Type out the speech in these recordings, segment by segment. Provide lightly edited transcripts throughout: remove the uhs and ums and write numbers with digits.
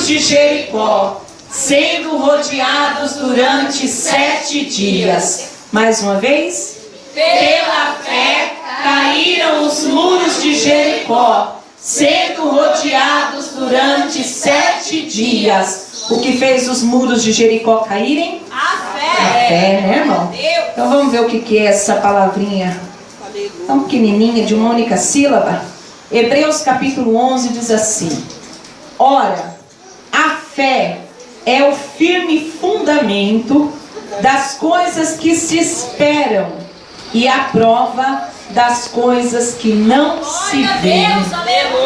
muros de Jericó, sendo rodeados durante 7 dias. Mais uma vez. Pela fé caíram os muros de Jericó, sendo rodeados durante 7 dias. O que fez os muros de Jericó caírem? A fé. A fé, né, irmão? Então vamos ver o que é essa palavrinha tão pequenininha, de uma única sílaba. Hebreus capítulo 11 diz assim: ora, a fé é o firme fundamento das coisas que se esperam e a prova das coisas que não se veem.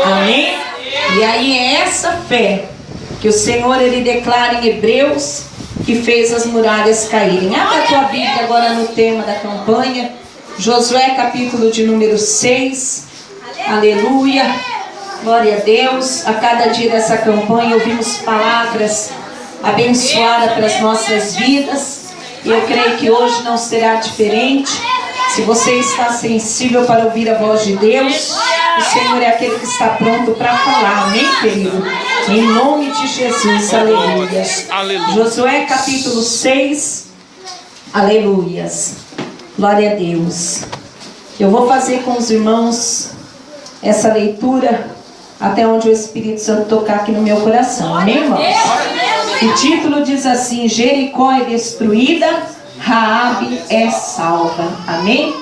Amém? E aí é essa fé que o Senhor ele declara em Hebreus, que fez as muralhas caírem. Abra a tua Bíblia agora no tema da campanha, Josué capítulo de número 6. Aleluia, glória a Deus. A cada dia dessa campanha ouvimos palavras abençoadas para as nossas vidas, e eu creio que hoje não será diferente. Se você está sensível para ouvir a voz de Deus, o Senhor é aquele que está pronto para falar. Amém, querido? Em nome de Jesus, aleluia. Josué capítulo 6, aleluias. Glória a Deus. Eu vou fazer com os irmãos essa leitura até onde o Espírito Santo tocar aqui no meu coração. Amém, irmãos? O título diz assim: Jericó é destruída, Raabe é salva. Amém?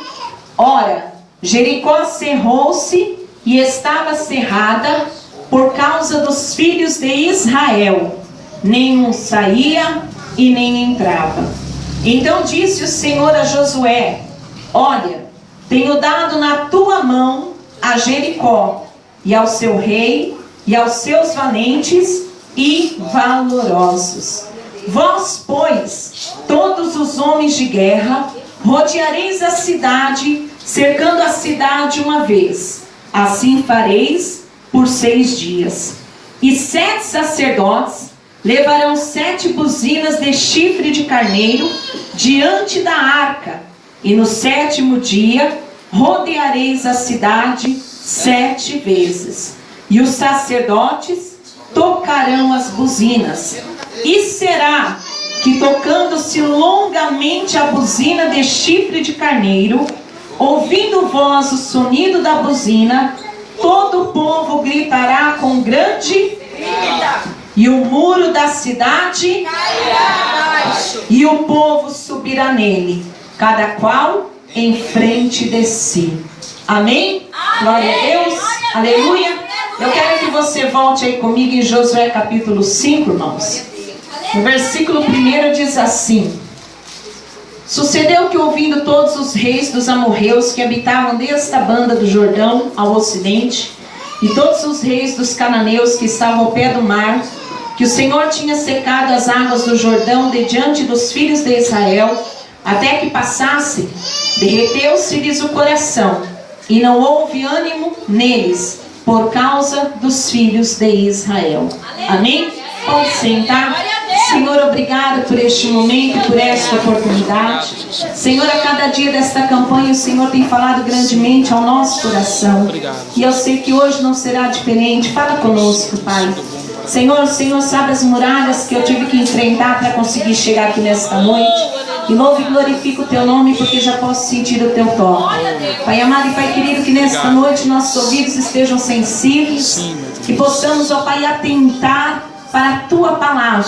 Ora, Jericó cerrou-se e estava cerrada por causa dos filhos de Israel. Nenhum saía e nem entrava. Então disse o Senhor a Josué: olha, tenho dado na tua mão a Jericó, e ao seu rei, e aos seus valentes e valorosos. Vós, pois, todos os homens de guerra, rodeareis a cidade, cercando a cidade uma vez. Assim fareis por 6 dias. E 7 sacerdotes levarão 7 buzinas de chifre de carneiro diante da arca. E no 7º dia rodeareis a cidade 7 vezes. E os sacerdotes tocarão as buzinas. E será que, tocando-se longamente a buzina de chifre de carneiro, ouvindo vós o sonido da buzina, todo o povo gritará com grande grita, e o muro da cidade cairá abaixo, e o povo subirá nele, cada qual em frente de si. Amém? Glória a Deus. Aleluia. Eu quero que você volte aí comigo em Josué capítulo 5, irmãos. No versículo 1 diz assim: sucedeu que, ouvindo todos os reis dos amorreus que habitavam desta banda do Jordão ao ocidente, e todos os reis dos cananeus que estavam ao pé do mar, que o Senhor tinha secado as águas do Jordão de diante dos filhos de Israel, até que passasse, derreteu-se-lhes o coração, e não houve ânimo neles, por causa dos filhos de Israel. Amém? Pode sentar. Senhor, obrigado por este momento, por esta oportunidade. Senhor, a cada dia desta campanha o Senhor tem falado grandemente ao nosso coração. E eu sei que hoje não será diferente. Fala conosco, Pai. Senhor, o Senhor sabe as muralhas que eu tive que enfrentar para conseguir chegar aqui nesta noite. E louvo e glorifico o Teu nome, porque já posso sentir o Teu toque. Pai amado e Pai querido, que nesta noite nossos ouvidos estejam sensíveis, que possamos, ó Pai, atentar para a Tua palavra,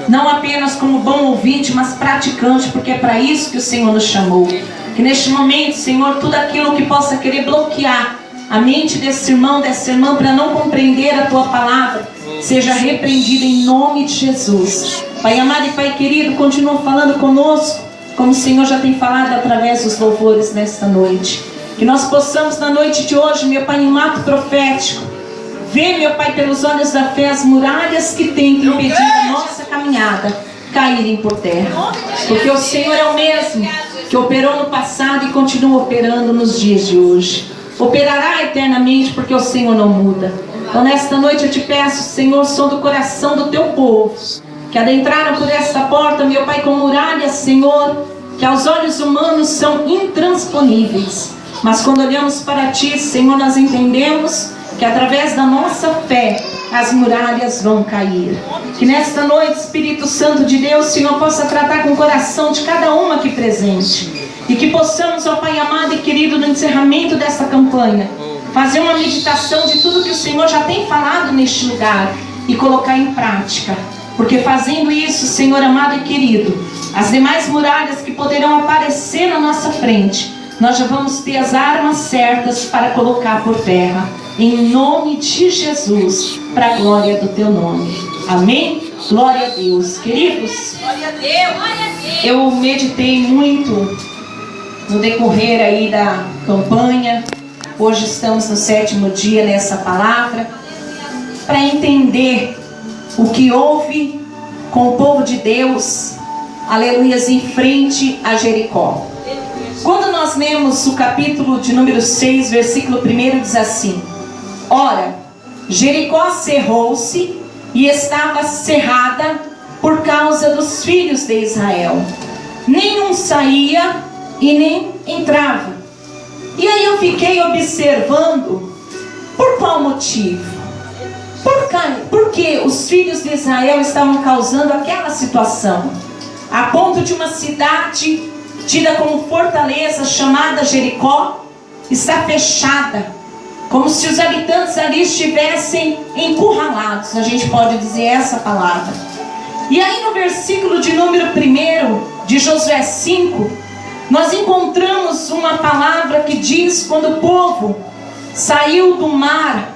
não apenas como bom ouvinte, mas praticante, porque é para isso que o Senhor nos chamou. Que neste momento, Senhor, tudo aquilo que possa querer bloquear a mente desse irmão, dessa irmã, para não compreender a Tua palavra, seja repreendido em nome de Jesus. Pai amado e Pai querido, continua falando conosco, como o Senhor já tem falado através dos louvores nesta noite. Que nós possamos na noite de hoje, meu Pai, em um ato profético, ver, meu Pai, pelos olhos da fé, as muralhas que têm impedido a nossa caminhada caírem por terra. Porque o Senhor é o mesmo que operou no passado e continua operando nos dias de hoje. Operará eternamente, porque o Senhor não muda. Então nesta noite eu te peço, Senhor, som do coração do Teu povo, que adentraram por esta porta, meu Pai, com muralhas, Senhor, que aos olhos humanos são intransponíveis. Mas quando olhamos para Ti, Senhor, nós entendemos que através da nossa fé as muralhas vão cair. Que nesta noite, Espírito Santo de Deus, Senhor, possa tratar com o coração de cada uma aqui presente. E que possamos, ó Pai amado e querido, no encerramento desta campanha, fazer uma meditação de tudo que o Senhor já tem falado neste lugar e colocar em prática. Porque fazendo isso, Senhor amado e querido, as demais muralhas que poderão aparecer na nossa frente, nós já vamos ter as armas certas para colocar por terra. Em nome de Jesus, para a glória do teu nome. Amém? Glória a Deus. Queridos, glória a Deus, glória a Deus. Eu meditei muito no decorrer aí da campanha. Hoje estamos no 7º dia nessa palavra, para entender o que houve com o povo de Deus, aleluias, em frente a Jericó. Quando nós lemos o capítulo de número 6, versículo 1, diz assim: ora, Jericó cerrou-se e estava cerrada por causa dos filhos de Israel. Nenhum saía e nem entrava. E aí eu fiquei observando, por qual motivo? Porque os filhos de Israel estavam causando aquela situação, a ponto de uma cidade tida como fortaleza, chamada Jericó, está fechada, como se os habitantes ali estivessem encurralados. A gente pode dizer essa palavra. E aí no versículo de número 1 de Josué 5, nós encontramos uma palavra que diz: quando o povo saiu do mar,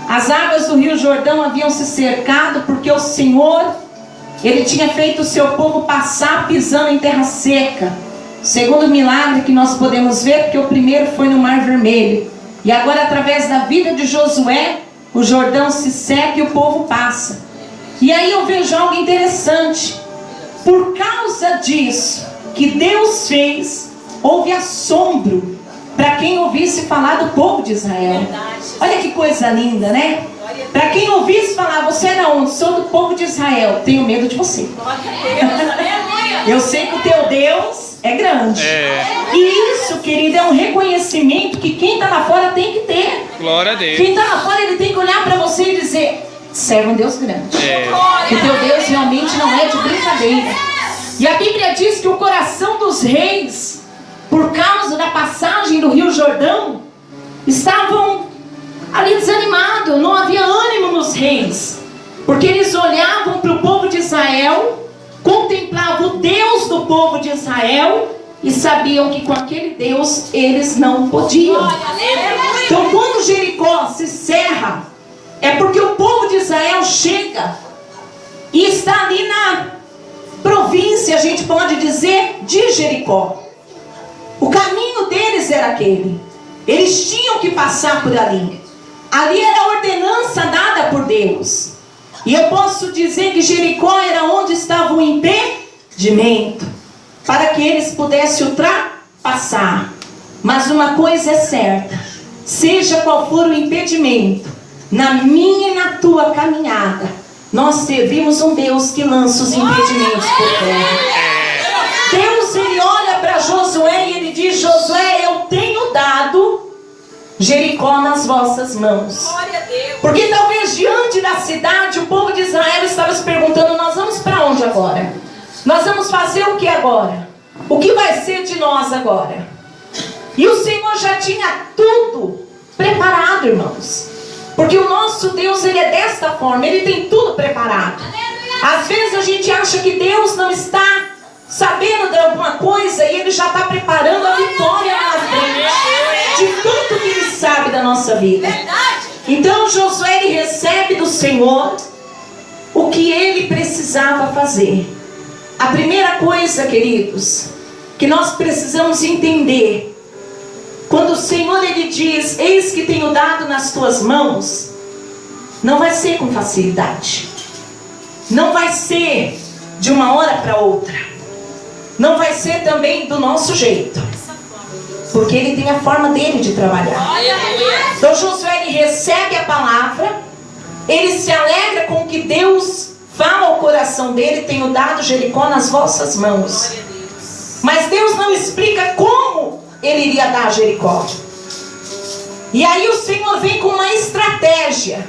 as águas do rio Jordão haviam se cercado, porque o Senhor, Ele tinha feito o seu povo passar pisando em terra seca. O segundo milagre que nós podemos ver, porque o primeiro foi no Mar Vermelho. E agora, através da vida de Josué, o Jordão se seca e o povo passa. E aí eu vejo algo interessante. Por causa disso que Deus fez, houve assombro para quem ouvisse falar do povo de Israel. Olha que coisa linda, né? Para quem ouvisse falar: você é de onde? Sou do povo de Israel. Tenho medo de você. Eu sei que o teu Deus é grande. E isso, querido, é um reconhecimento que quem está lá fora tem que ter. Glória a Deus. Quem está lá fora, ele tem que olhar para você e dizer: serve um Deus grande. Que o teu Deus realmente não é de brincadeira. E a Bíblia diz que o coração dos reis, por causa da passagem do rio Jordão, estavam ali desanimados. Não havia ânimo nos reis, porque eles olhavam para o povo de Israel, contemplavam o Deus do povo de Israel e sabiam que com aquele Deus eles não podiam. Então, quando Jericó se cerra, é porque o povo de Israel chega e está ali na província, a gente pode dizer, de Jericó. O caminho deles era aquele. Eles tinham que passar por ali. Ali era a ordenança dada por Deus. E eu posso dizer que Jericó era onde estava o impedimento, para que eles pudessem ultrapassar. Mas uma coisa é certa: seja qual for o impedimento, na minha e na tua caminhada, nós servimos um Deus que lança os impedimentos por terra. Deus, Ele olha para Josué e Ele diz: Josué, eu tenho dado Jericó nas vossas mãos. Porque talvez diante da cidade o povo de Israel estava se perguntando: nós vamos para onde agora? Nós vamos fazer o que agora? O que vai ser de nós agora? E o Senhor já tinha tudo preparado, irmãos. Porque o nosso Deus, Ele é desta forma, Ele tem tudo preparado. Às vezes a gente acha que Deus não está sabendo de alguma coisa e Ele já está preparando a vitória na frente, de tanto que Ele sabe da nossa vida. Então Josué, ele recebe do Senhor o que ele precisava fazer. A primeira coisa, queridos, que nós precisamos entender, quando o Senhor, Ele diz: eis que tenho dado nas tuas mãos, não vai ser com facilidade, não vai ser de uma hora para outra, não vai ser também do nosso jeito, porque Ele tem a forma dele de trabalhar. Então Josué, ele recebe a palavra, ele se alegra com o que Deus fala ao coração dele: tenho dado Jericó nas vossas mãos. Mas Deus não explica como Ele iria dar Jericó. E aí o Senhor vem com uma estratégia.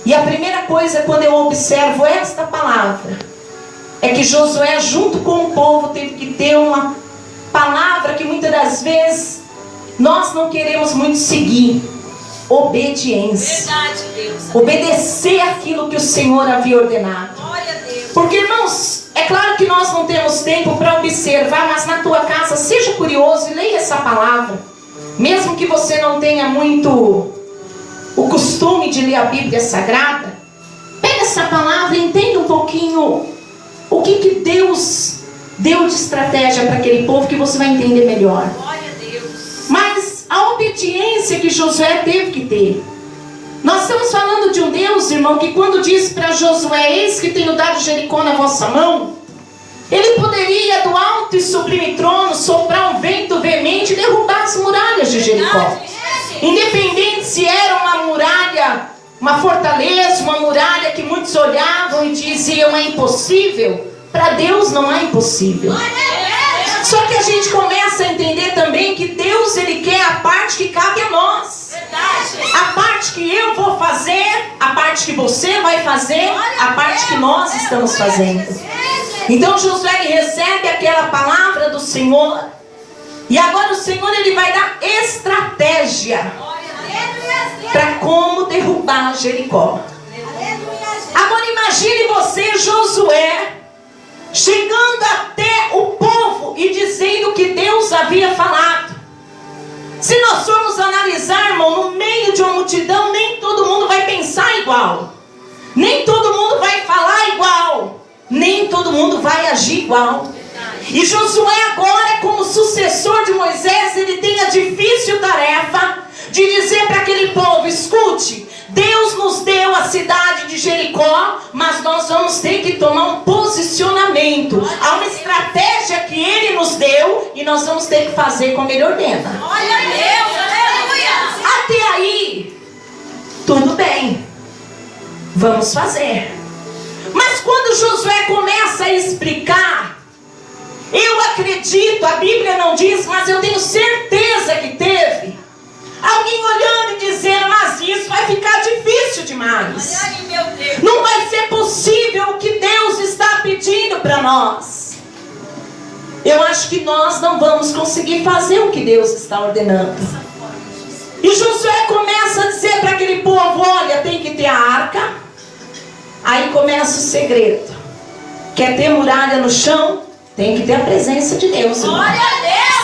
E a primeira coisa, quando eu observo esta palavra, é que Josué, junto com o povo, teve que ter uma palavra que muitas das vezes nós não queremos muito seguir: obediência. Verdade, Deus. Obedecer aquilo que o Senhor havia ordenado. Glória a Deus. Porque, irmãos, é claro que nós não temos tempo para observar, mas na tua casa seja curioso e leia essa palavra. Mesmo que você não tenha muito o costume de ler a Bíblia Sagrada, pega essa palavra e entenda um pouquinho o que Deus deu de estratégia para aquele povo, que você vai entender melhor. Glória a Deus. Mas a obediência que Josué teve que ter. Nós estamos falando de um Deus, irmão, que quando diz para Josué: eis que tenho dado Jericó na vossa mão, ele poderia do alto e sublime trono soprar um vento veemente e derrubar as muralhas de Jericó. Independente se era uma muralha, uma fortaleza, uma muralha que muitos olhavam e diziam: é impossível. Para Deus não é impossível. Só que a gente começa a entender também que Deus, Ele quer a parte que cabe a nós. A parte que eu vou fazer, a parte que você vai fazer, a parte que nós estamos fazendo. Então Josué, ele recebe aquela palavra do Senhor. E agora o Senhor, ele vai dar estratégia para como derrubar Jericó. Agora imagine você, Josué, chegando até o povo e dizendo que Deus havia falado. Se nós formos analisar, irmão, no meio de uma multidão, nem todo mundo vai pensar igual. Nem todo mundo vai falar igual. Nem todo mundo vai agir igual. E Josué agora, como sucessor de Moisés, ele tem a difícil tarefa de dizer para aquele povo: escute, Deus nos deu a cidade de Jericó, mas nós vamos ter que tomar um posicionamento. Há uma estratégia que Ele nos deu e nós vamos ter que fazer como Ele ordena. Glória a Deus, aleluia. Até aí, tudo bem, vamos fazer. Mas quando Josué começa a explicar, eu acredito, a Bíblia não diz, mas eu tenho certeza que teve alguém olhando e dizendo: mas isso vai ficar difícil demais. Olha aí, meu Deus. Não vai ser possível o que Deus está pedindo para nós. Eu acho que nós não vamos conseguir fazer o que Deus está ordenando. E Josué começa a dizer para aquele povo: olha, tem que ter a arca. Aí começa o segredo. Quer ter muralha no chão? Tem que ter a presença de Deus, irmão. Glória a Deus.